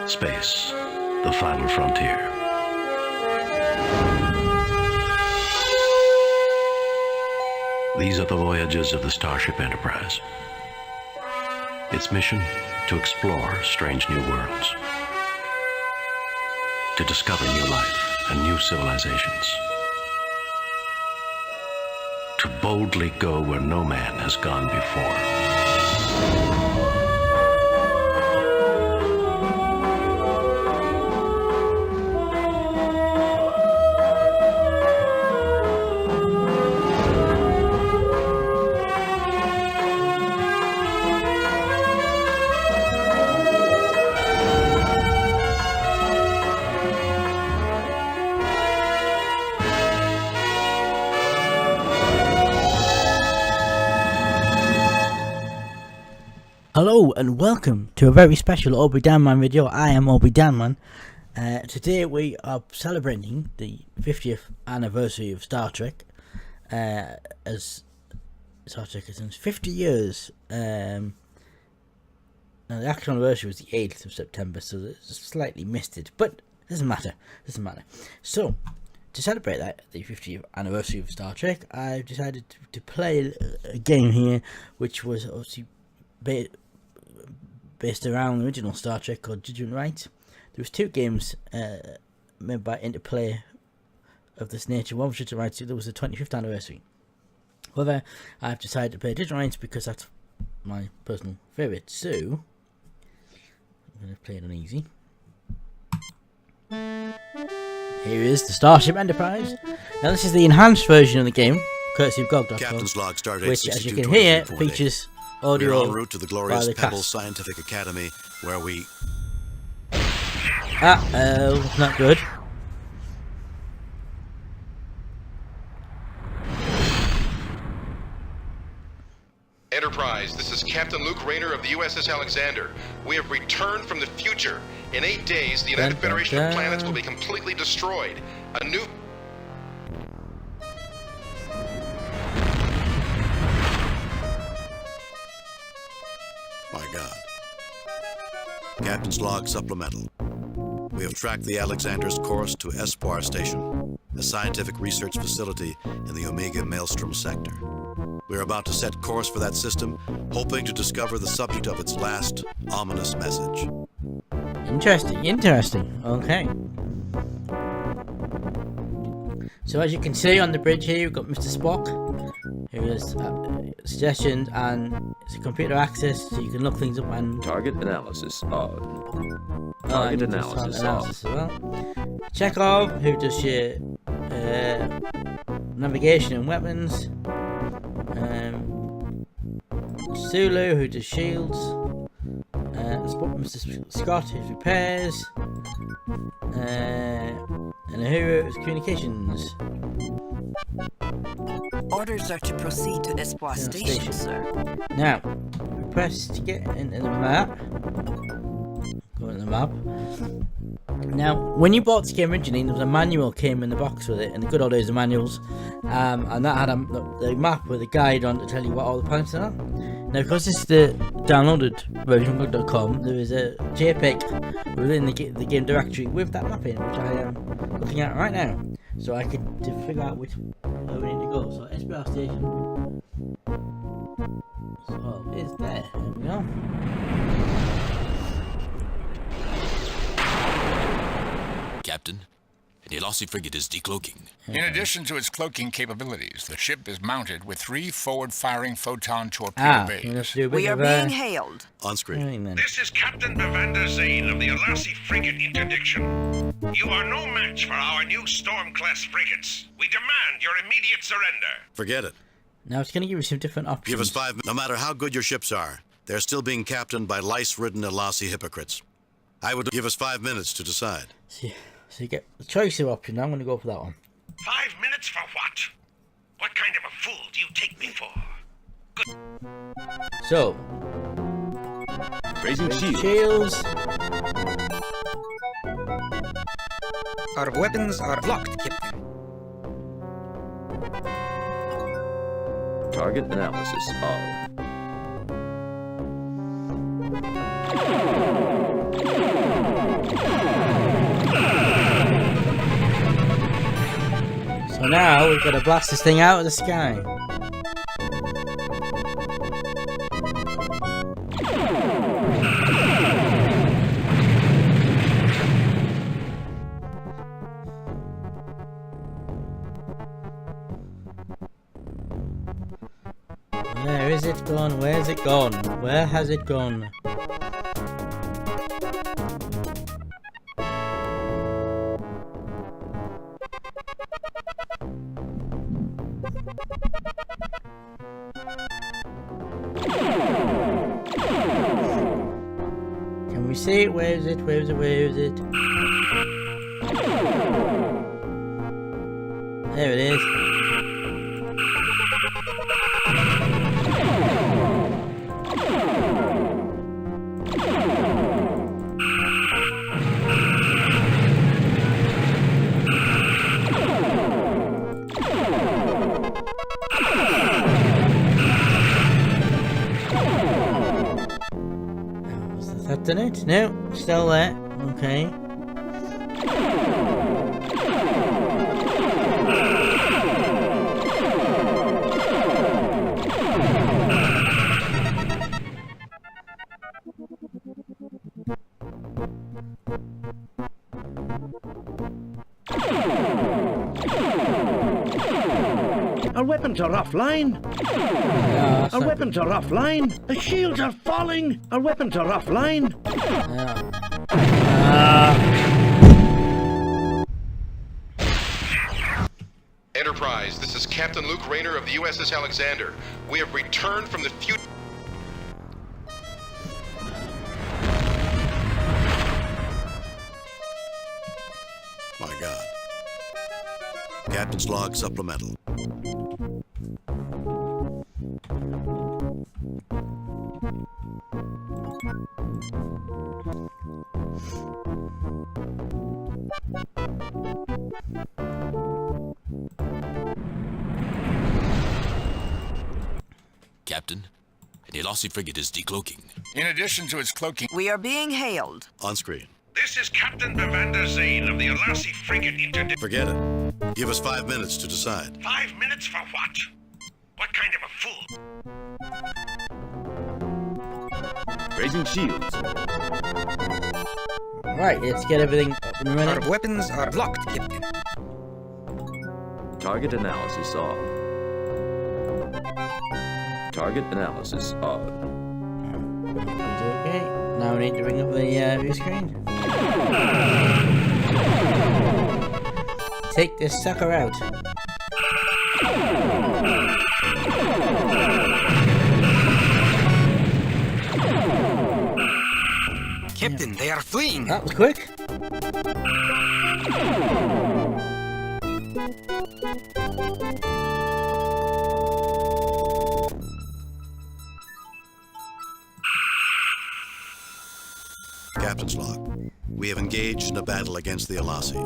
Space, the final frontier. These are the voyages of the Starship Enterprise. Its mission, to explore strange new worlds, to discover new life and new civilizations, to boldly go where no man has gone before. Hello and welcome to a very special Obi Danman video. I am Obi Danman. Today we are celebrating the 50th anniversary of Star Trek. As Star Trek has been 50 years. Now the actual anniversary was the 8th of September, so it's slightly missed it, but it doesn't matter. So to celebrate that, the 50th anniversary of Star Trek, I've decided to play a game here, which was obviously based around the original Star Trek called Judgement. Rites. There was two games made by Interplay of this nature. One was Judgement Rites, the other was the 25th anniversary. However, I've decided to play Judgement Rites because that's my personal favourite. So I'm going to play it on easy. Here is the Starship Enterprise. Now this is the enhanced version of the game, courtesy of GOG.com, Captain's log, Stardate which, as you can hear, features audio. We're en route to the glorious by the Pebble cast. Scientific Academy, where we... Uh-oh, not good. Enterprise, this is Captain Luke Rayner of the USS Alexander. We have returned from the future. In 8 days, the United Federation of Planets will be completely destroyed. A new... My God. Captain's log supplemental. We have tracked the Alexander's course to Espoir Station, a scientific research facility in the Omega Maelstrom sector. We're about to set course for that system, hoping to discover the subject of its last ominous message. Interesting. Okay. So as you can see on the bridge here, we've got Mr. Spock, who has suggestions and it's a computer access, so you can look things up and... Target analysis on. and Target just analysis as well. Chekhov, who does your navigation and weapons. Sulu, who does shields. Mr. Scott, who repairs. And Uhura is communications. Orders are to proceed to Espoir Station, sir. Now, we press to get into the map. Go in the map. Now, when you bought this game originally, there was a manual came in the box with it, in the good old days of manuals, and that had the map with a guide on to tell you what all the planets are. Now, because this is the downloaded version from GOG.com, there is a JPEG within the game directory with that map in, which I am looking at right now, so I can figure out where we need to go. So, SPR station. So, it's there. There we go. Captain, the Elossi frigate is decloaking. In addition to its cloaking capabilities, the ship is mounted with 3 forward-firing photon torpedo bays. We are being hailed. On screen. This is Captain Bevander Zane of the Elossi frigate interdiction. You are no match for our new Storm-class frigates. We demand your immediate surrender. Forget it. Now it's going to give you some different options. Give us 5 minutes. No matter how good your ships are, they're still being captained by lice-ridden Elossi hypocrites. I would give us 5 minutes to decide. So you get the choice of option. I'm going to go for that one. 5 minutes for what? What kind of a fool do you take me for? Good. So, Raising shields. Our weapons are locked, Captain. Target analysis on. So now we've got to blast this thing out of the sky. Where is it gone? Where's it gone? Where has it gone? Can we see it? Where is it? Where is it? Where is it? There it is. That done it? No, still there. Okay. Our weapons are offline. Our weapons are offline. The shields are falling. Our weapons are offline. Enterprise, this is Captain Luke Rayner of the USS Alexander. We have returned from the future. My God. Captain's log supplemental. Captain, the Elasi frigate is decloaking. In addition to its cloaking, We are being hailed. On screen. This is Captain Bevander Zane of the Elasi frigate interdiction. Forget it. Give us 5 minutes to decide. 5 minutes for what? What kind of a fool? Raising shields. Right, let's get everything up and running. Our weapons are locked, Captain. Target analysis on. Target analysis on. Okay, now we need to bring up the view screen. Take this sucker out. Captain, they are fleeing. That was quick. Captain's log. We have engaged in a battle against the Elasi.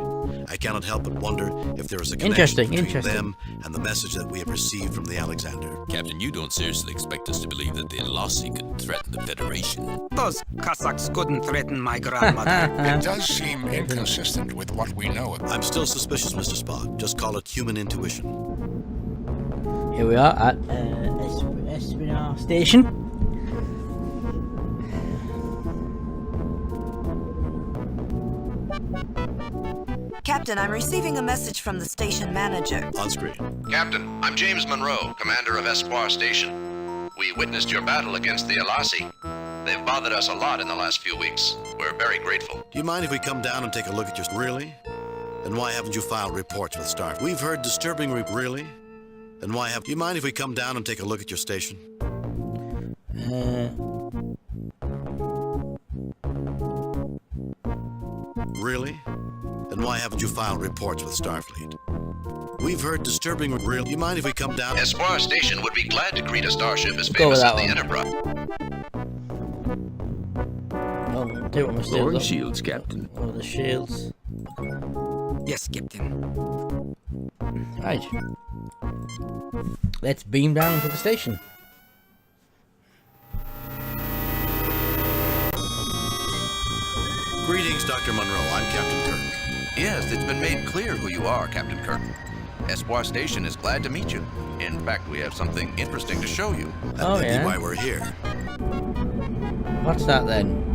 I cannot help but wonder if there is a connection between them and the message that we have received from the Alexander. Captain, you don't seriously expect us to believe that the Elasi could threaten the Federation? Those Cossacks couldn't threaten my grandmother. it does seem inconsistent with what we know of. I'm still suspicious, Mr. Spock. Just call it human intuition. Here we are at Espinal Station. Captain, I'm receiving a message from the station manager. On screen. Captain, I'm James Monroe, commander of Espoir Station. We witnessed your battle against the Elasi. They've bothered us a lot in the last few weeks. We're very grateful. Do you mind if we come down and take a look at your... Really? Then why haven't you filed reports with Starfleet? We've heard disturbing... Really? Then why have... Do you mind if we come down and take a look at your station? Really? Then why haven't you filed reports with Starfleet? We've heard disturbing... Real. Do you mind if we come down... Espoir Station would be glad to greet a starship as famous as the Enterprise. Oh, do what my Lowering shields, shields, Captain. Oh, the shields. Yes, Captain. Right. Let's beam down to the station. Greetings, Dr. Monroe. I'm Captain Kirk. Yes, it's been made clear who you are, Captain Kirk. Espoir Station is glad to meet you. In fact, we have something interesting to show you. That may be why we're here. What's that then?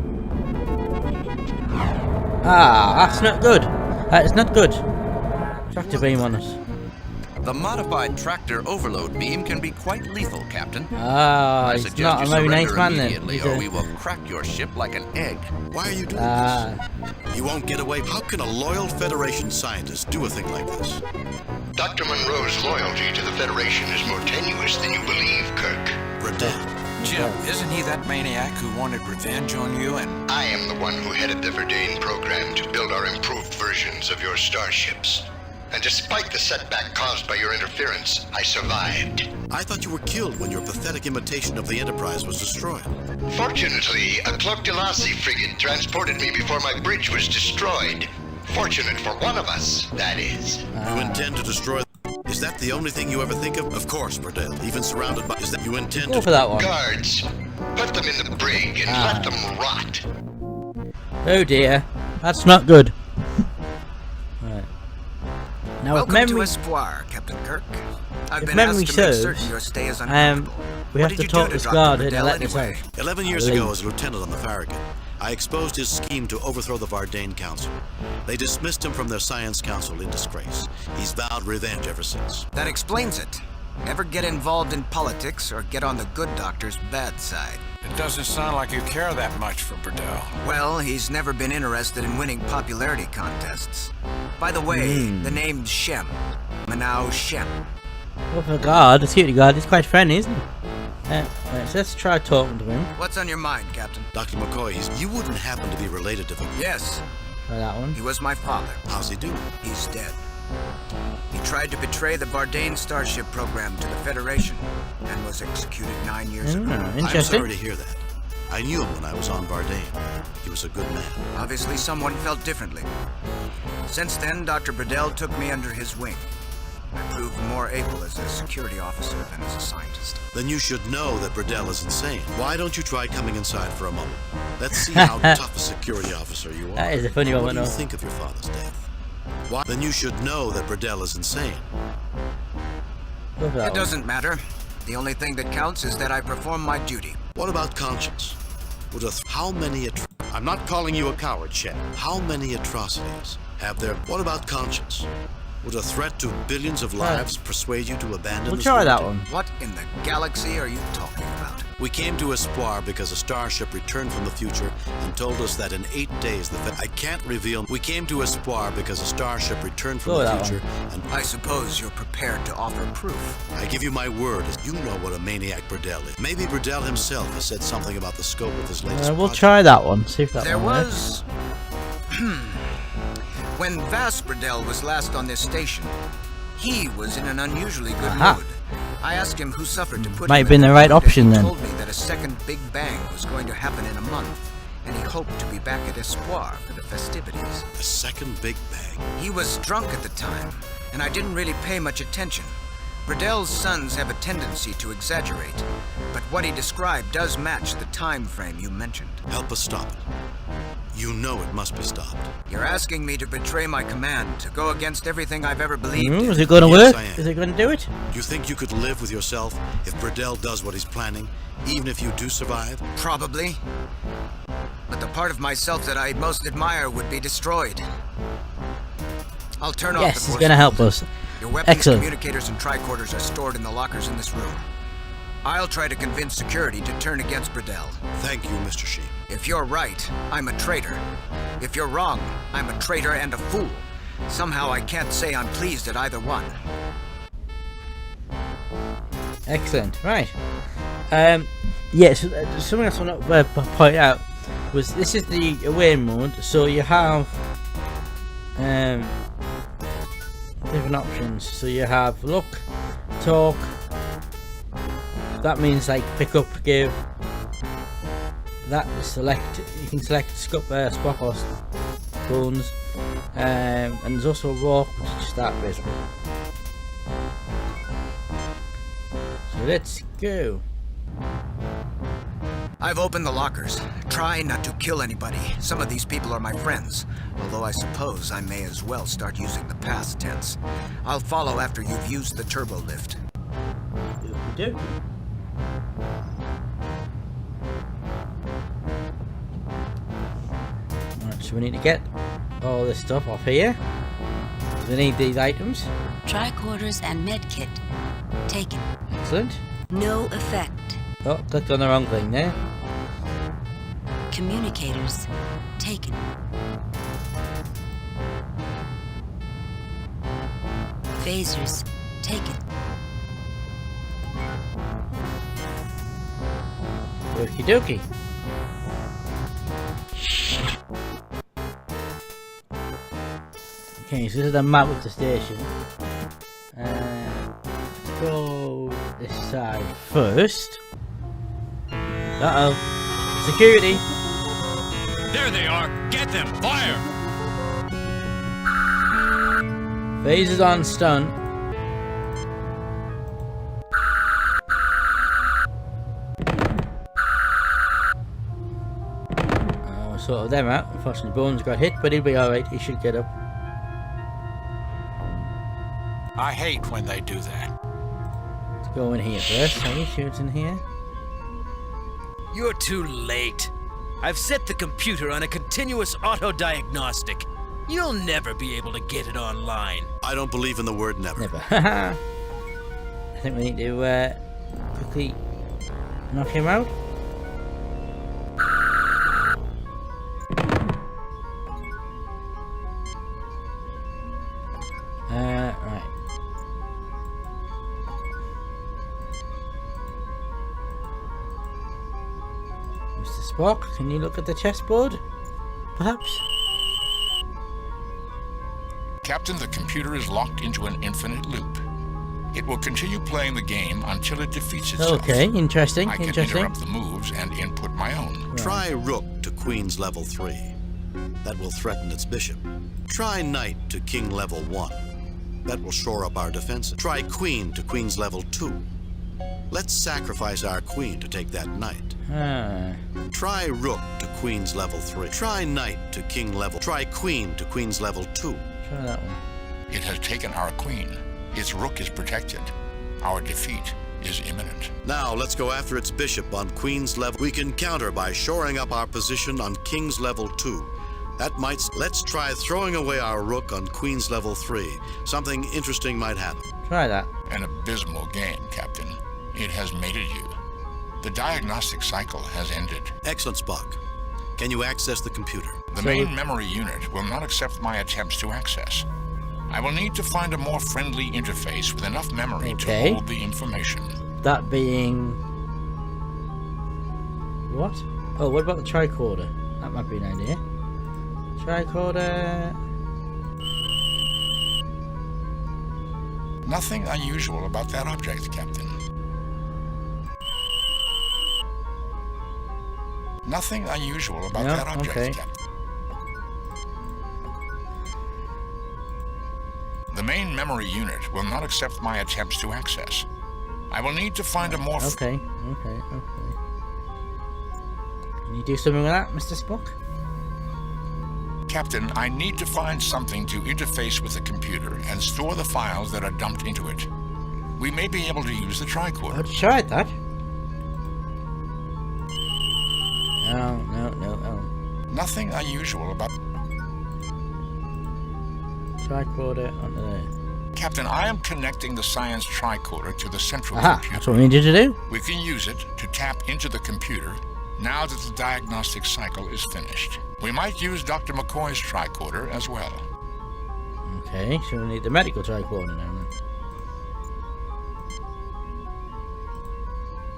Ah, that's not good. That is not good. Tractor beam on us. The modified tractor overload beam can be quite lethal, Captain. Ah, I he's suggest not a you very nice surrender man then. immediately, or we will crack your ship like an egg. Why are you doing this? You won't get away. How can a loyal Federation scientist do a thing like this? Dr. Monroe's loyalty to the Federation is more tenuous than you believe, Kirk. Verdell. Jim, isn't he that maniac who wanted revenge on you and... I am the one who headed the Verdane program to build our improved versions of your starships. And despite the setback caused by your interference, I survived. I thought you were killed when your pathetic imitation of the Enterprise was destroyed. Fortunately, a Cloak Delassie frigate transported me before my bridge was destroyed. Fortunate for one of us, that is. You intend to destroy... Is that the only thing you ever think of? Of course, Verdell. Even surrounded by... Is that you intend Go for that one. Guards, put them in the brig and let them rot. Oh dear. That's not good. Right. Now, Welcome if to memory... Espoir, Captain Kirk. I've If been memory asked to make serves, certain your stay is uncomfortable. we have What to did you talk do this Dr. guard in and Verdell let this anyway? out. 11 years ago, as a lieutenant on the Farragut, I exposed his scheme to overthrow the Vardane Council. They dismissed him from their science council in disgrace. He's vowed revenge ever since. That explains it. Never get involved in politics or get on the good doctor's bad side. It doesn't sound like you care that much for Verdell. Well, he's never been interested in winning popularity contests. By the way, the name's Shem. Manau Shem. Oh, for God, the security guard is quite friendly, isn't he? Right, so let's try talking to him. What's on your mind, Captain? Dr. McCoy, you wouldn't happen to be related to the... Yes, Try that one. he was my father. How's he doing? He's dead. He tried to betray the Vardane Starship program to the Federation and was executed 9 years ago. I'm Interesting. sorry to hear that. I knew him when I was on Vardane. He was a good man. Obviously, someone felt differently. Since then, Dr. Verdell took me under his wing. I proved more able as a security officer than as a scientist. Then you should know that Verdell is insane. Why don't you try coming inside for a moment? Let's see how tough a security officer you are. That is a funny What one, do you though. think of your father's death? Why? Then you should know that Verdell is insane. Go for that It one. doesn't matter. The only thing that counts is that I perform my duty. What about conscience? How many I'm not calling you a coward, Shem. How many atrocities have there... What about conscience? Would a threat to billions of lives persuade you to abandon We'll this try that liberty? one. What in the galaxy are you talking about? We came to Espoir because a starship returned from the future and told us that in 8 days I can't reveal. We came to Espoir because a starship returned from Go the that future and I suppose you're prepared to offer proof. I give you my word, you know what a maniac Verdell is. Maybe Verdell himself has said something about the scope of his latest We'll project. try that one. See if that There one works. was... When Vas Verdell was last on this station, he was in an unusually good mood. I asked him who suffered to put Might him have been in the right mood, and option he then. told me that a second Big Bang was going to happen in a month, and he hoped to be back at Espoir for the festivities. A second Big Bang. He was drunk at the time, and I didn't really pay much attention. Verdell's sons have a tendency to exaggerate, but what he described does match the time frame you mentioned. Help us stop it. You know it must be stopped. You're asking me to betray my command, to go against everything I've ever believed in. Is it going to Yes, work? I am. Is it going to do it? Do you think you could live with yourself if Verdell does what he's planning, even if you do survive? Probably. But the part of myself that I most admire would be destroyed. I'll turn off the Yes, it's force going to help field. us. Your weapons, Excellent. communicators, and tricorders are stored in the lockers in this room. I'll try to convince security to turn against Verdell. Thank you, Mr. Sheen. If you're right, I'm a traitor. If you're wrong, I'm a traitor and a fool. Somehow I can't say I'm pleased at either one. Excellent. Right. Yes, something else I want to point out was this is the away mode, so you have different options. So you have look, talk. That means like pick up, give. That select. You can select Spock or Bones, and there's also a walk, which is just that basically. So let's go. I've opened the lockers. Try not to kill anybody. Some of these people are my friends, although I suppose I may as well start using the past tense. I'll follow after you've used the turbo lift. Do. Right, so we need to get all this stuff off here. We need these items. Tricorders and medkit. Taken. Excellent. No effect. Oh, clicked on the wrong thing there. Communicators. Taken. Phasers. Taken. Okie dokie. Okay, so this is the map of the station. Let's go this side first. Uh-oh. Security! There they are! Get them! Fire! Phasers on stun. Sort of them out. Unfortunately, Bones got hit, but he'll be alright. He should get up. I hate when they do that. Let's go in here first. Are you shooting here? You're too late. I've set the computer on a continuous auto-diagnostic. You'll never be able to get it online. I don't believe in the word never. Never. I think we need to quickly knock him out. Right. Mr. Spock, can you look at the chessboard? Perhaps? Captain, the computer is locked into an infinite loop. It will continue playing the game until it defeats itself. Okay, interesting, I can interrupt the moves and input my own. Right. Try rook to queen's level 3. That will threaten its bishop. Try knight to king level 1. That will shore up our defenses. Try queen to queen's level 2. Let's sacrifice our queen to take that knight. Try rook to queen's level 3. Try knight to king level. Try queen to queen's level 2. Try that one. It has taken our queen. Its rook is protected. Our defeat is imminent. Now let's go after its bishop on queen's level. We can counter by shoring up our position on king's level 2. That might... Let's try throwing away our rook on queen's level 3. Something interesting might happen. Try that. An abysmal game, Captain. It has mated you. The diagnostic cycle has ended. Excellent, Spock. Can you access the computer? The main memory unit will not accept my attempts to access. I will need to find a more friendly interface with enough memory to hold the information. That being... What? Oh, what about the tricorder? That might be an idea. Tricorder... Nothing unusual about that object, Captain. Nothing unusual about that object, Captain. The main memory unit will not accept my attempts to access. I will need to find a more... Okay. Can you do something with that, Mr. Spock? Captain, I need to find something to interface with the computer and store the files that are dumped into it. We may be able to use the tricorder. I've tried that. No. Nothing unusual about... Tricorder onto there. Captain, I am connecting the science tricorder to the central Aha, computer. that's what we needed to do. We can use it to tap into the computer now that the diagnostic cycle is finished. We might use Dr. McCoy's tricorder as well. Okay, so we need the medical tricorder now then.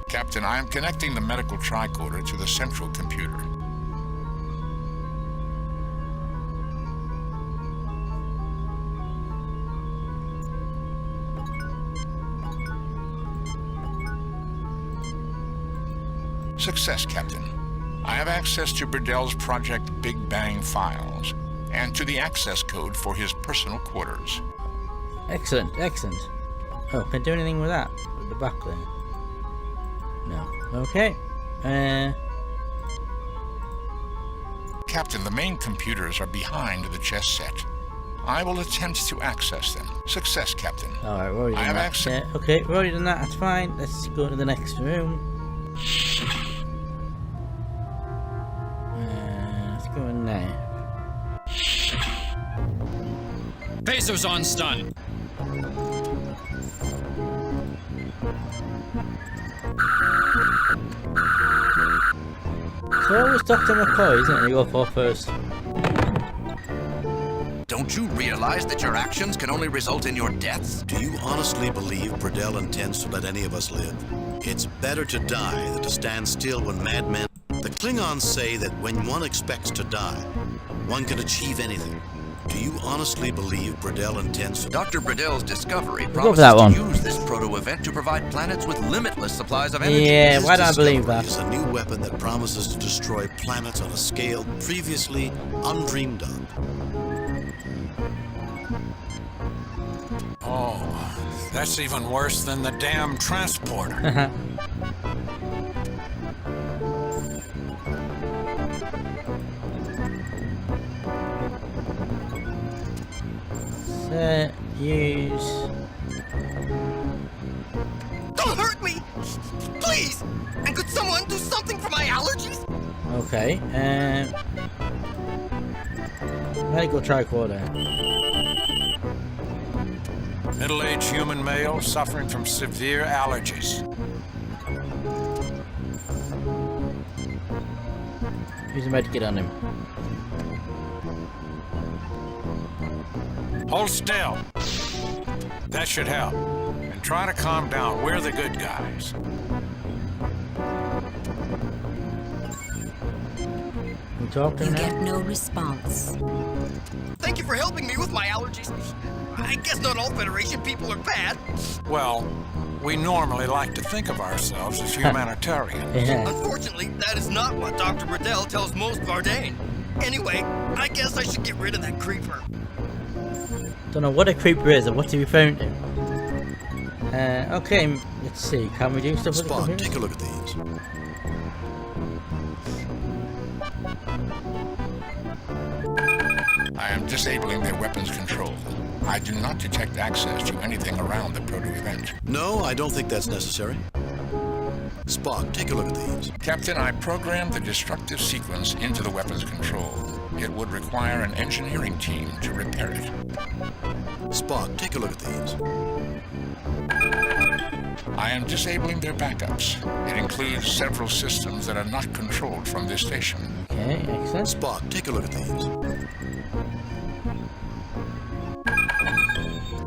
Captain, I am connecting the medical tricorder to the central computer. Success, Captain. I have access to Burdell's Project Big Bang files and to the access code for his personal quarters. Excellent. Oh, can I do anything with that? At the back there? No. Okay. Captain, the main computers are behind the chess set. I will attempt to access them. Success, Captain. Alright, we're already I done have that. access. Yeah, okay, we're already done that, that's fine. Let's go to the next room. Let's go in there. Pacers on stun. So always Dr. McCoy, isn't it? You go for first. Don't you realize that your actions can only result in your deaths? Do you honestly believe Burdell intends to let any of us live? It's better to die than to stand still when madmen... The Klingons say that when one expects to die, one can achieve anything. Do you honestly believe Burdell intends to... Dr. Burdell's discovery Go for promises that to one. use this proto-event to provide planets with limitless supplies of energy. Yeah, His why do I believe discovery that? is a new weapon that promises to destroy planets on a scale previously undreamed of. Oh, that's even worse than the damn transporter. Use... Don't hurt me! Please! And could someone do something for my allergies? Okay, medical tricorder. Middle-aged human male suffering from severe allergies. Use a medkit on him. Hold still. That should help. And try to calm down. We're the good guys. You talking now? Get no response. Thank you for helping me with my allergies. I guess not all Federation people are bad. Well, we normally like to think of ourselves as humanitarians. Yeah. Unfortunately, that is not what Dr. Burdell tells most Vardane. Anyway, I guess I should get rid of that creeper. Don't know what a creeper is or what he referring to. Okay, let's see. Can we do stuff with the Spock, computers? take a look at these. I am disabling their weapons control. I do not detect access to anything around the proto-event. No, I don't think that's necessary. Spock, take a look at these. Captain, I programmed the destructive sequence into the weapons control. It would require an engineering team to repair it. Spock, take a look at these. I am disabling their backups. It includes several systems that are not controlled from this station. Okay, excellent. Spock, take a look at these.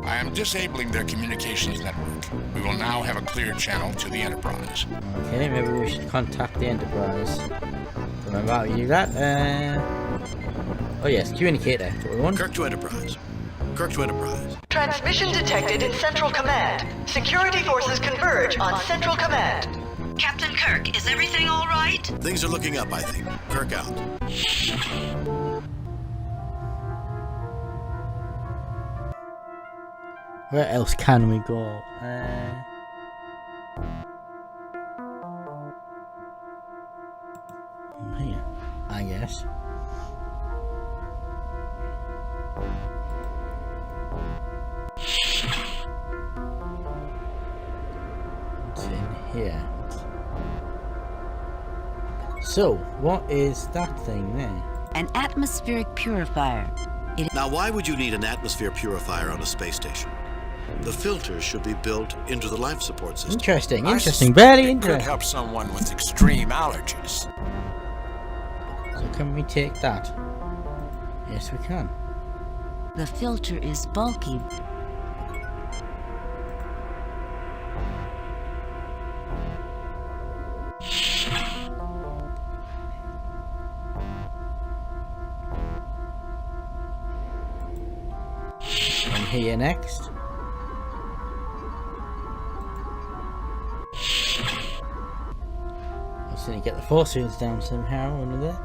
I am disabling their communications network. We will now have a clear channel to the Enterprise. Okay, maybe we should contact the Enterprise. Remember how to do that? Oh yes, communicator. That's what we want. Kirk to Enterprise. Kirk to Enterprise. Transmission detected in Central Command. Security forces converge on Central Command. Captain Kirk, is everything all right? Things are looking up, I think. Kirk out. Where else can we go? Here, I guess. It's in here. So, what is that thing there? An atmospheric purifier. Now, why would you need an atmosphere purifier on a space station? The filters should be built into the life support system. Interesting, I interesting, suspect very it interesting. could help someone with extreme allergies. So can we take that? Yes, we can. The filter is bulky. And here next. I just need to get the force fields down somehow or another.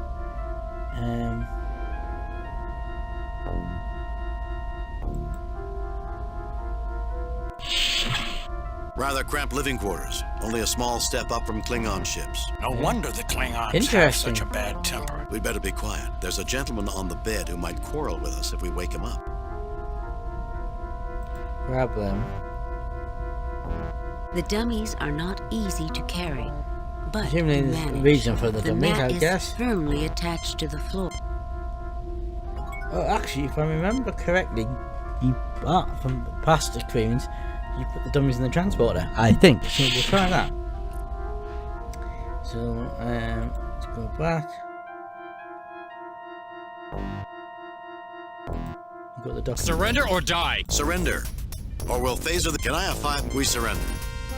Rather cramped living quarters. Only a small step up from Klingon ships. No wonder the Klingons have Interesting. such a bad temper. We'd better be quiet. There's a gentleman on the bed who might quarrel with us if we wake him up. Problem. The dummies are not easy to carry, but Presumably can there's a manage. reason for the dummies, mat I is guess. firmly attached to the floor. Oh, actually, if I remember correctly, from past experience, you put the dummies in the transporter. I think. So we'll try that. So let's go back. We've got the document. Surrender or die. Surrender. Or we'll phaser the... Can I have 5? We surrender.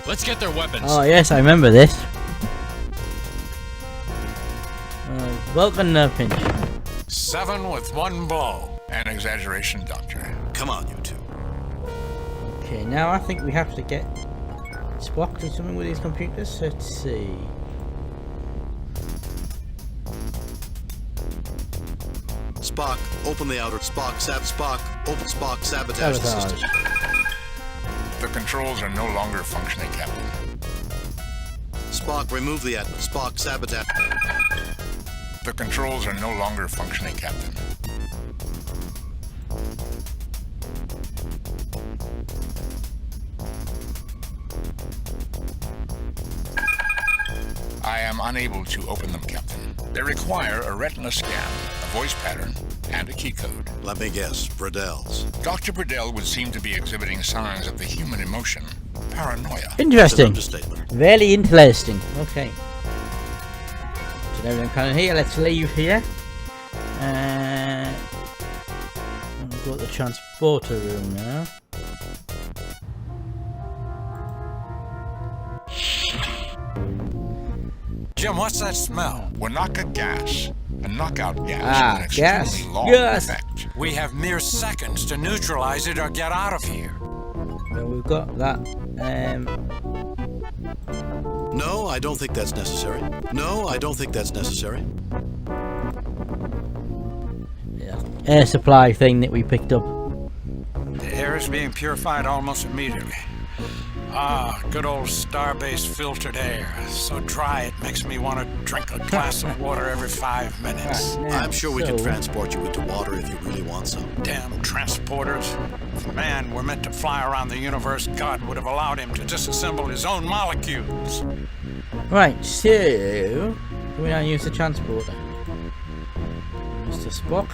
Let's get their weapons. Oh yes, I remember this. Welcome, Pinch. 7 with 1 blow. An exaggeration, Doctor. Come on, you two. Okay, now I think we have to get Spock to do something with these computers. Let's see. Spock, open the outer... Spock, open Spock, sabotage the system. The controls are no longer functioning, Captain. Spock, remove the Spock, sabotage. The controls are no longer functioning, Captain. I am unable to open them, Captain. They require a retina scan, a voice pattern, and a key code. Let me guess, Bradell's. Dr. Bradell would seem to be exhibiting signs of the human emotion, paranoia. Interesting. Very interesting. Okay. So now we're kind of here. Let's leave here. We've got the transporter room now. Jim, what's that smell? Wanaka gas. A knockout gas Ah, with an gas. extremely long Yes. effect. We have mere seconds to neutralize it or get out of here. Well, we've got that. No, I don't think that's necessary. No, I don't think that's necessary. Air supply thing that we picked up. The air is being purified almost immediately. Ah, good old starbase filtered air. So dry it makes me want to drink a glass of water every 5 minutes. I'm sure we can transport you into water if you really want some. Damn transporters. If man were meant to fly around the universe, God would have allowed him to disassemble his own molecules. Right, so can we now use the transporter? Mr. Spock?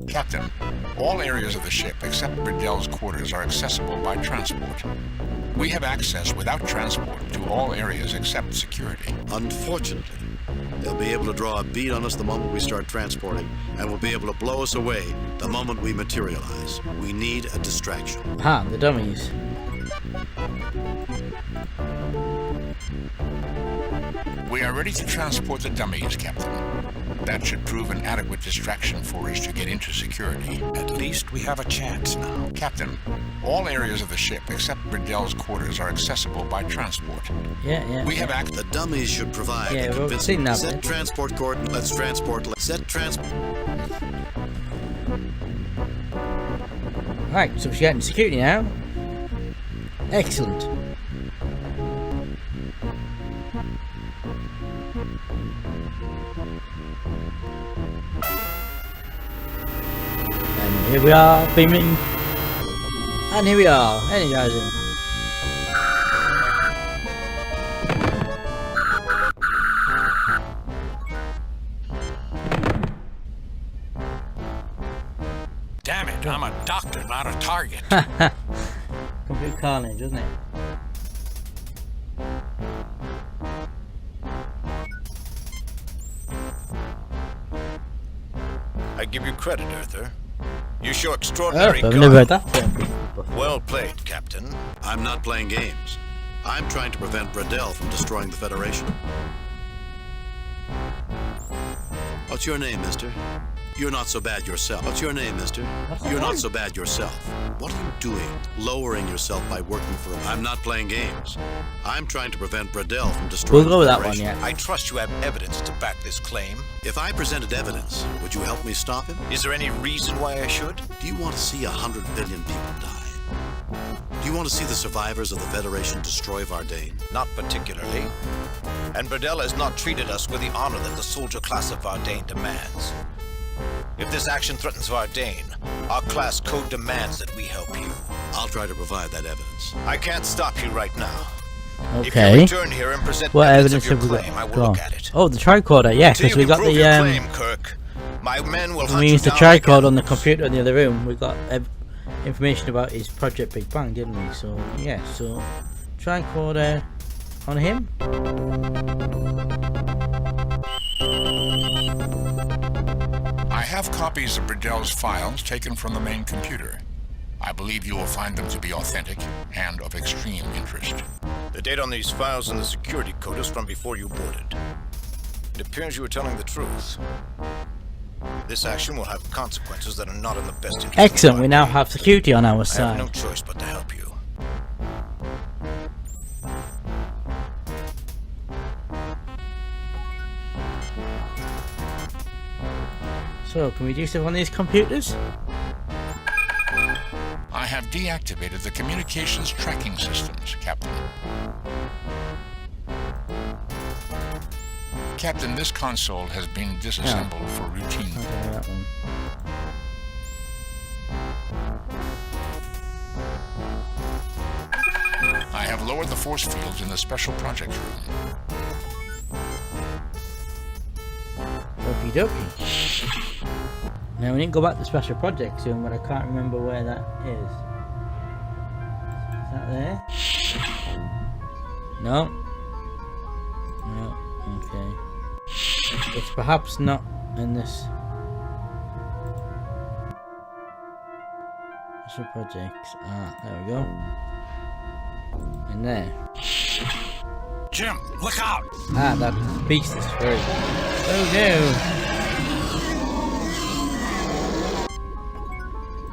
Captain, all areas of the ship except Bradell's quarters are accessible by transport. We have access without transport to all areas except security. Unfortunately, they'll be able to draw a bead on us the moment we start transporting, and will be able to blow us away the moment we materialize. We need a distraction. Ah, the dummies. We are ready to transport the dummies, Captain. That should prove an adequate distraction for us to get into security. At least we have a chance now. Captain, all areas of the ship except Bradell's quarters are accessible by transport. Yeah. We have access. The dummies should provide Yeah, a we've convincing seen that set bit. transport coordinate. Let's transport. Set transport. Right, so we're getting security now. Excellent. And here we are, beaming. And here we are, energizing. Damn it, I'm a doctor, not a target. Complete carnage, isn't it? I give you credit, Earther. You show extraordinary I've guile. never heard that term before. Well played, Captain. I'm not playing games. I'm trying to prevent Bradell from destroying the Federation. What's your name, mister? You're not so bad yourself. What's your name, mister? You're not so bad yourself. What are you doing? Lowering yourself by working for... I'm not playing games. I'm trying to prevent Bradell from destroying We'll go with the that one, Federation. yeah. I trust you have evidence to back this claim. If I presented evidence, would you help me stop him? Is there any reason why I should? Do you want to see 100 billion people die? Do you want to see the survivors of the Federation destroy Vardane? Not particularly. And Burdell has not treated us with the honor that the soldier class of Vardane demands. If this action threatens Vardane, our class code demands that we help you. I'll try to provide that evidence. I can't stop you right now. Okay. If you return here and present What evidence evidence of your have we claim, got? I will Go look on. at it. Oh, the tricorder, yeah, Until because we you got can prove the your claim, Kirk, my men will hunt we you used the down tricorder on the computer in the other room. We got information about his Project Big Bang, didn't we? So yeah, so tricorder on him. I have copies of Burdell's files taken from the main computer. I believe you will find them to be authentic and of extreme interest. The date on these files in the security code is from before you boarded. It appears you are telling the truth. This action will have consequences that are not in the best interest. Excellent, we now have security on our I have side. no choice but to help you. So, can we do stuff on these computers? I have deactivated the communications tracking systems, Captain. Captain, this console has been disassembled for routine. Okay, that one. I have lowered the force fields in the special projects room. Okie dokie. Now we need to go back to special projects room, but I can't remember where that is. Is that there? No. No. Okay. It's perhaps not in this. Special projects. Ah, there we go. In there. Jim, look out! Ah, that beast is free. Oh no!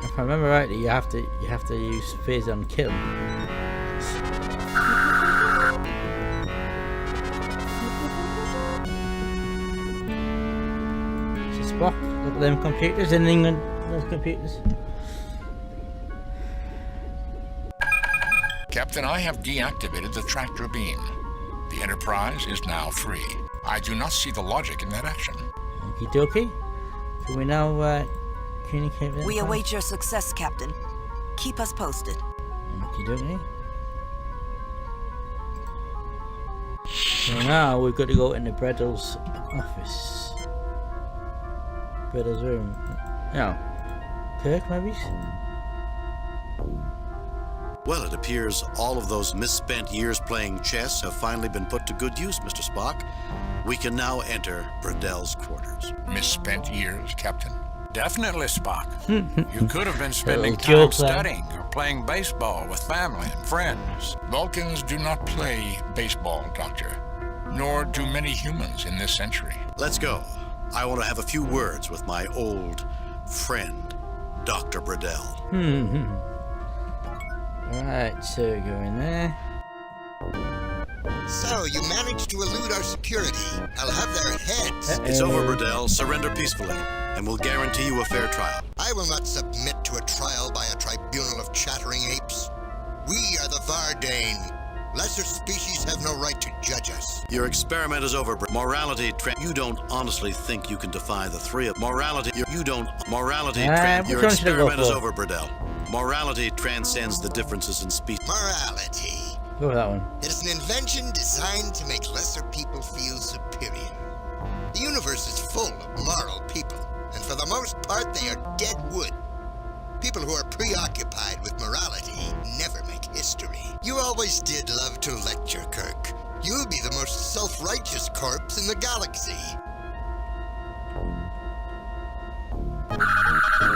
If I remember rightly, you have to use phase on kill. So Spock, look at them computers in England. Those computers. Captain, I have deactivated the tractor beam. The Enterprise is now free. I do not see the logic in that action. Okie dokie. Can we now communicate with We them? await your success, Captain. Keep us posted. Okie dokie. So now we've got to go into Bredel's office. Bredel's room. No. Kirk, maybe? Well, it appears all of those misspent years playing chess have finally been put to good use, Mr. Spock. We can now enter Bredel's quarters. Misspent years, Captain? Definitely, Spock. You could have been spending Little time joke there. studying or playing baseball with family and friends. Vulcans do not play baseball, Doctor. Nor do many humans in this century. Let's go. I want to have a few words with my old friend, Dr. Bredel. Right, so go in there. So, you managed to elude our security. I'll have their heads. It's over, Bredel. Surrender peacefully, and we'll guarantee you a fair trial. I will not submit to a trial by a tribunal of chattering apes. We are the Vardane. Lesser species have no right to judge us. Your experiment is over, Morality, you don't honestly think you can defy the three of morality. You don't. Morality, your experiment is over, Bredel. Morality transcends the differences in species. Morality. Go with that one. It is an invention designed to make lesser people feel superior. The universe is full of moral people, and for the most part they are dead wood. People who are preoccupied with morality never make history. You always did love to lecture, Kirk. You'll be the most self-righteous corpse in the galaxy.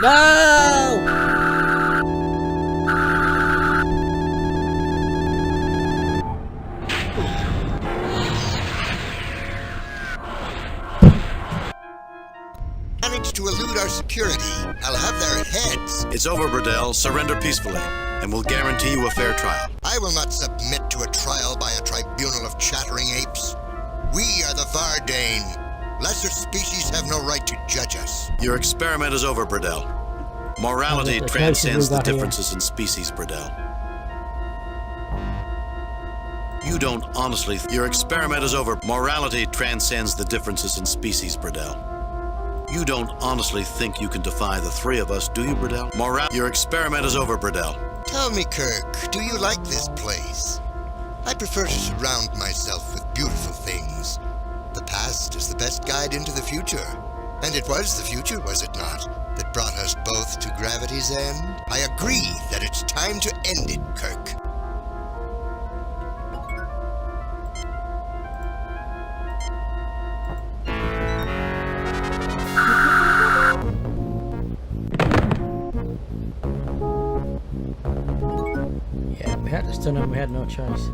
No! Managed to elude our security. I'll have their heads. It's over, Bredel. Surrender peacefully, and we'll guarantee you a fair trial. I will not submit to a trial by a tribunal of chattering apes. We are the Vardane. Lesser species have no right to judge us. Your experiment is over, Bredel. Morality transcends the differences in species, Bredel. You don't honestly... Your experiment is over. Morality transcends the differences in species, Burdell. You don't honestly think you can defy the three of us, do you, Burdell? Your experiment is over, Burdell. Tell me, Kirk, do you like this place? I prefer to surround myself with beautiful things. The past is the best guide into the future. And it was the future, was it not, that brought us both to gravity's end? I agree that it's time to end it, Kirk. Yeah, we had to stun him, we had no choice.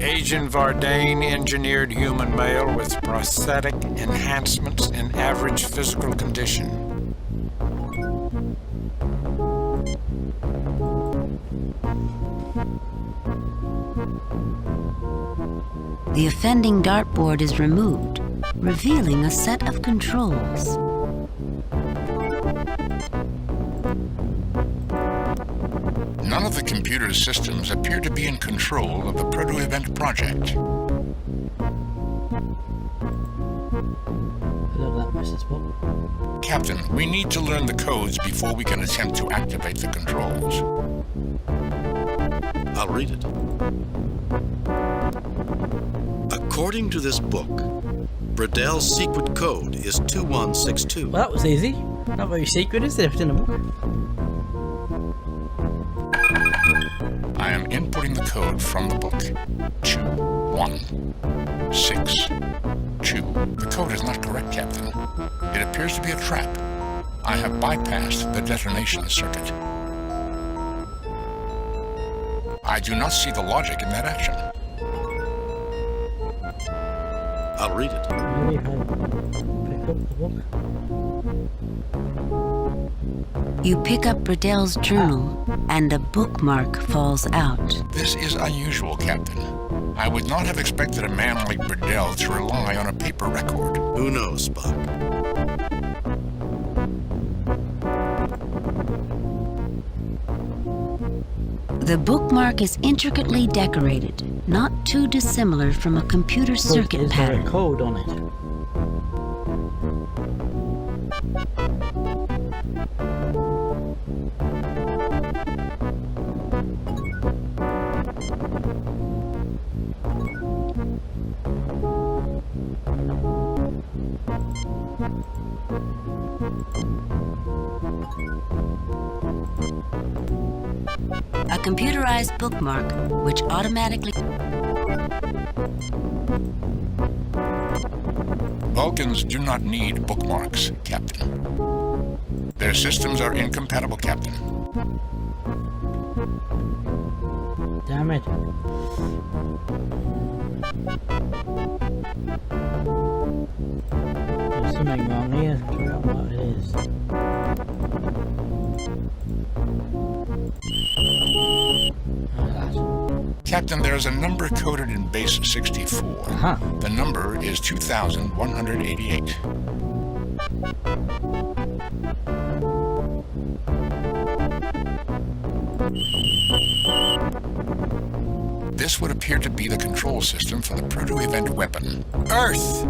Agent Vardane engineered human male with prosthetic enhancements in average physical condition. The offending dartboard is removed, revealing a set of controls. None of the computer's systems appear to be in control of the proto-event project. Hello, that message book. Captain, we need to learn the codes before we can attempt to activate the controls. I'll read it. According to this book, Burdell's secret code is 2162. Well, that was easy. Not very secret, is it, in the book? I am inputting the code from the book. 2162. The code is not correct, Captain. It appears to be a trap. I have bypassed the detonation circuit. I do not see the logic in that action. I'll read it. Maybe if I pick up the book. You pick up Burdell's journal, and a bookmark falls out. This is unusual, Captain. I would not have expected a man like Burdell to rely on a paper record. Who knows, Spock? The bookmark is intricately decorated, not too dissimilar from a computer circuit Is pattern. there a code on it? A computerized bookmark, which automatically... Vulcans do not need bookmarks, Captain. Their systems are incompatible, Captain. Damn it. There's something wrong here. I forgot what it is. Captain, there is a number coded in base 64. The number is 2188. This would appear to be the control system for the proto-event weapon. Earth!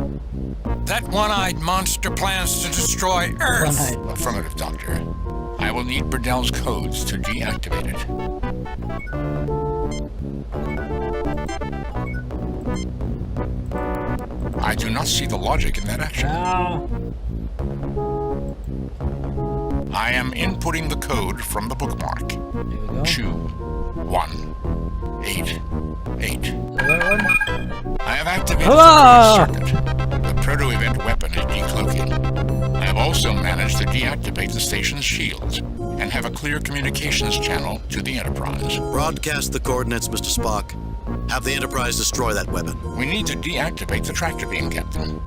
That one-eyed monster plans to destroy Earth! Affirmative, Doctor. I will need Burdell's codes to deactivate it. I do not see the logic in that action. I am inputting the code from the bookmark. 2188. I have activated the circuit. The proto-event weapon is decloaking. I have also managed to deactivate the station's shields and have a clear communications channel to the Enterprise. Broadcast the coordinates, Mr. Spock. Have the Enterprise destroy that weapon. We need to deactivate the tractor beam, Captain.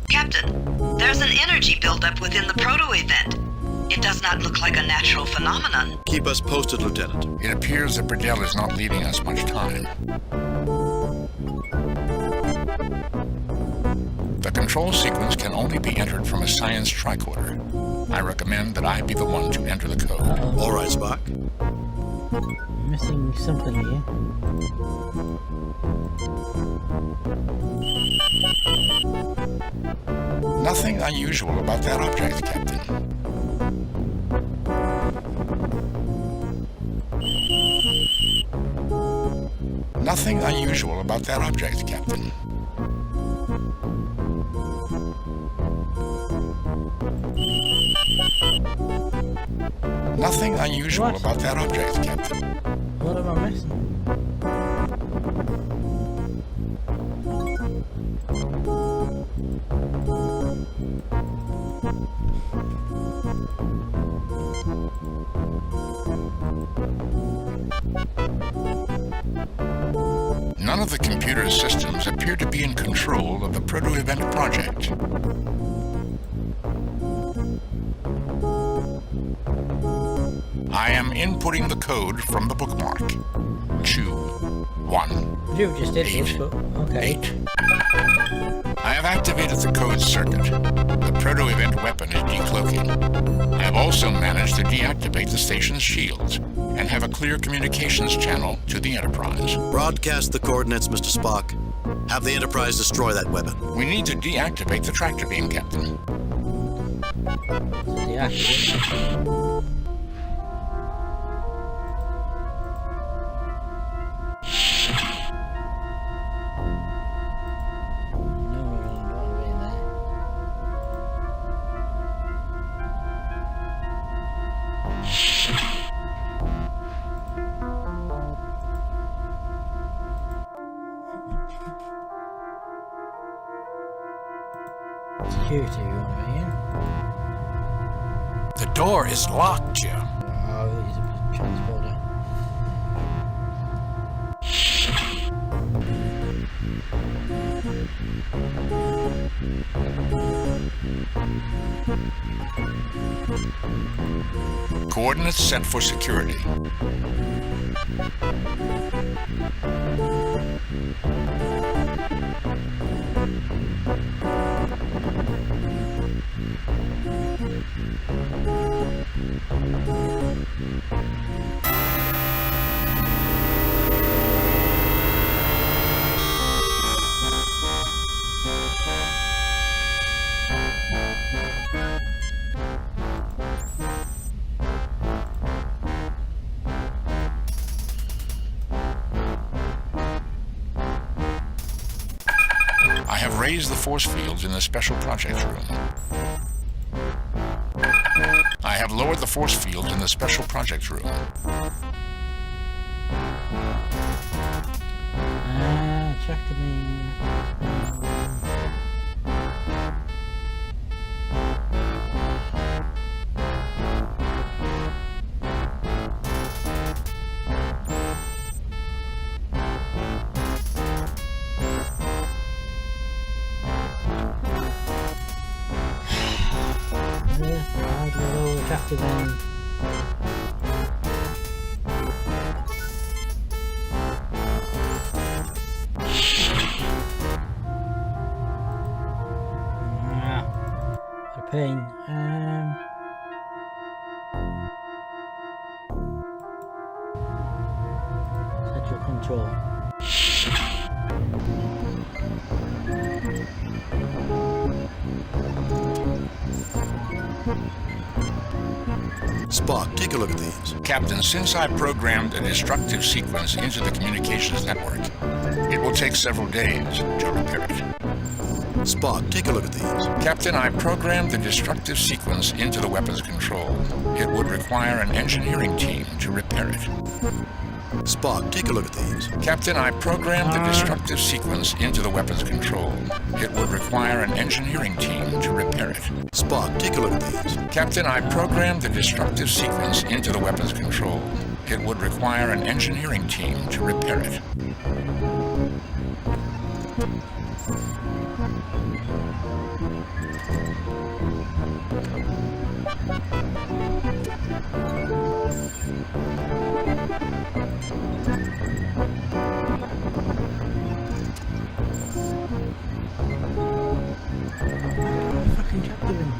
Captain, there's an energy buildup within the proto-event. It does not look like a natural phenomenon. Keep us posted, Lieutenant. It appears that Burdell is not leaving us much time. The control sequence can only be entered from a science tricorder. I recommend that I be the one to enter the code. All right, Spock. Missing something here. Nothing unusual about that object, Captain. Nothing unusual about that object, Captain. Nothing unusual about that object, Captain. What am I missing? None of the computer systems appear to be in control of the proto-event project. I am inputting the code from the bookmark. Chew 1. You just did this, but okay. 8. I have activated the code circuit. The proto-event weapon is decloaking. I have also managed to deactivate the station's shields and have a clear communications channel to the Enterprise. Broadcast the coordinates, Mr. Spock. Have the Enterprise destroy that weapon. We need to deactivate the tractor beam, Captain. Deactivate. Security room here. The door is locked, Jim. Oh, he's a transporter. Coordinates set for security. I have raised the force fields in the special project room. I have lowered the force fields in the special project room. Tractor beam. Tractor beam. What a pain. Central control. Spock, take a look at these. Captain, since I programmed a destructive sequence into the communications network, it will take several days to repair it. Spock, take a look at these. Captain, I programmed the destructive sequence into the weapons control. It would require an engineering team to repair it. Spock, take a look at these. Captain, I programmed the destructive sequence into the weapons control. It would require an engineering team to repair it. Spock, take a look at these. Captain, I programmed the destructive sequence into the weapons control. It would require an engineering team to repair it. Fucking chap doing?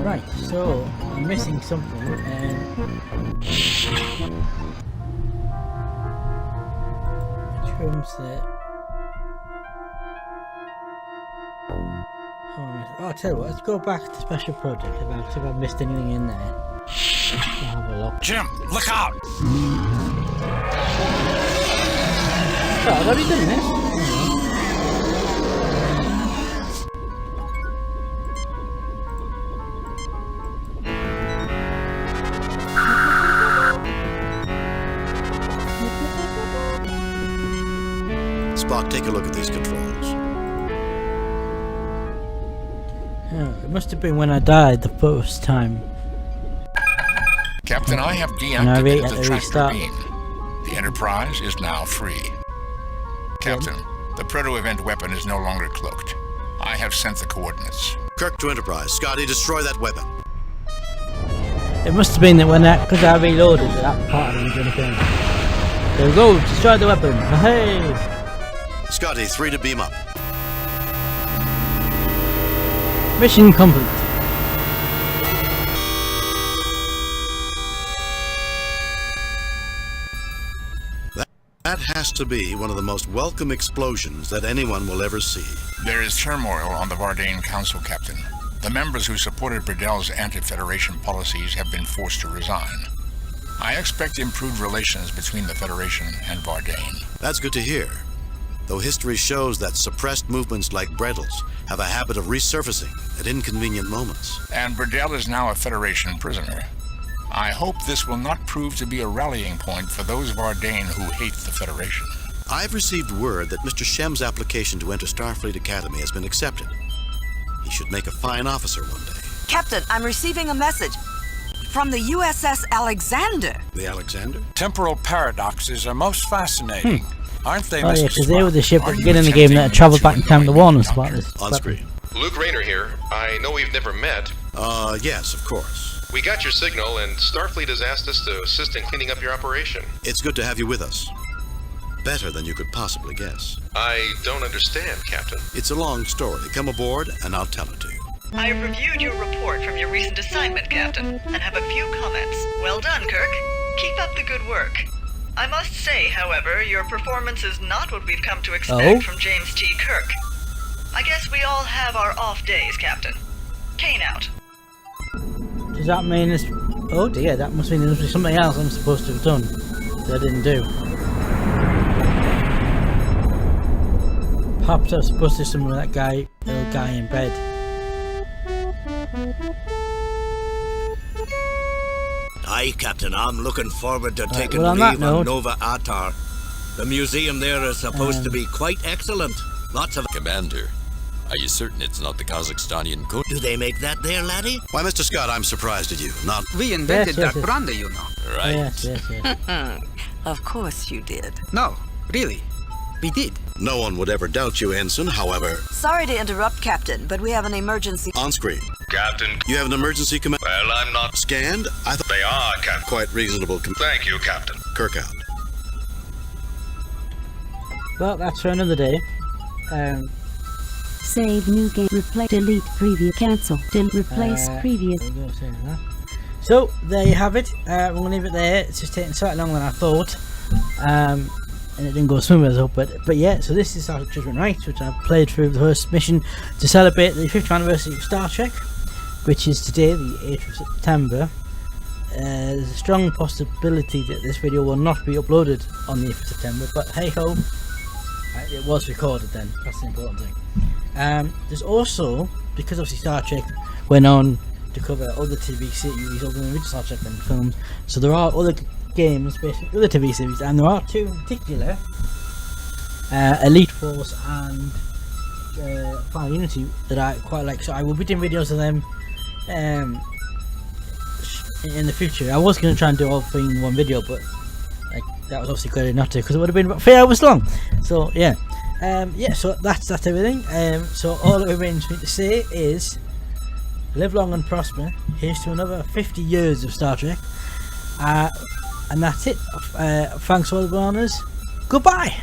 Right, so I'm missing something, which room's it? Oh, I'll tell you what, let's go back to special project if I've missed anything in there. I'll have a look. Jim, look out! Oh, I've already done this. Spock, take a look at these controls. Oh, it must have been when I died the first time. Captain, I have deactivated the tractor beam. The Enterprise is now free. Captain, the proto-event weapon is no longer cloaked. I have sent the coordinates. Kirk to Enterprise. Scotty, destroy that weapon. It must have been that when because I reloaded that part of the game. There we go, destroy the weapon. Hey! Scotty, 3 to beam up. Mission complete. That has to be one of the most welcome explosions that anyone will ever see. There is turmoil on the Vardane Council, Captain. The members who supported Bredel's anti-Federation policies have been forced to resign. I expect improved relations between the Federation and Vardane. That's good to hear. Though history shows that suppressed movements like Bredel's have a habit of resurfacing at inconvenient moments. And Bredel is now a Federation prisoner. I hope this will not prove to be a rallying point for those Vardane who hate the Federation. I've received word that Mr. Shem's application to enter Starfleet Academy has been accepted. He should make a fine officer one day. Captain, I'm receiving a message from the USS Alexander. The Alexander? Temporal paradoxes are most fascinating. Aren't they, Oh Mr. yeah, because Spock? they were the ship at the beginning of the game that travelled back in time to warn us about this. On screen. Luke Rayner here. I know we've never met. Yes, of course. We got your signal, and Starfleet has asked us to assist in cleaning up your operation. It's good to have you with us. Better than you could possibly guess. I don't understand, Captain. It's a long story. Come aboard, and I'll tell it to you. I have reviewed your report from your recent assignment, Captain, and have a few comments. Well done, Kirk. Keep up the good work. I must say, however, your performance is not what we've come to expect from James T. Kirk. I guess we all have our off days, Captain. Kane out. Does that mean it's... Oh dear, that must mean there must be something else I'm supposed to have done that I didn't do. Perhaps I was supposed to do something with that guy, little guy in bed. Aye, Captain, I'm looking forward to taking well, leave on Nova Atar. The museum there is supposed to be quite excellent. Lots of... Commander, are you certain it's not the Kazakhstanian code? Do they make that there, laddie? Why, Mr. Scott, I'm surprised at you. Not... We invented that brandy, you know. Right. Yes. Of course you did. No, really. We did. No one would ever doubt you, Ensign. However, Sorry to interrupt, Captain, but we have an emergency. on screen, Captain. you have an emergency command. Well, I'm not. Scanned? I thought They are, Captain. quite reasonable. Thank you, Captain. Kirk out. Well, that's for another day. Save new game. Replace. Delete previous. Cancel. Replace previous. So there you have it. I'm gonna leave it there. It's just taking slightly longer than I thought, and it didn't go smooth as I hoped. But yeah, so this is Star Trek Judgement Rites, which I've played through the first mission to celebrate the 50th anniversary of Star Trek, which is today, the 8th of September. There's a strong possibility that this video will not be uploaded on the 8th of September, but hey ho, it was recorded then. That's the important thing. There's also, because obviously Star Trek went on to cover other TV series other than the original Star Trek and films, so there are other games, basically other TV series, and there are two in particular, Elite Force and Final Unity, that I quite like, so I will be doing videos of them in the future. I was going to try and do all three in one video, but like, that was obviously clearly not to, because it would have been about 3 hours long. So yeah, so that's everything. So all that remains for me to say is live long and prosper. Here's to another 50 years of Star Trek, and that's it. Thanks for all the bananas. Goodbye.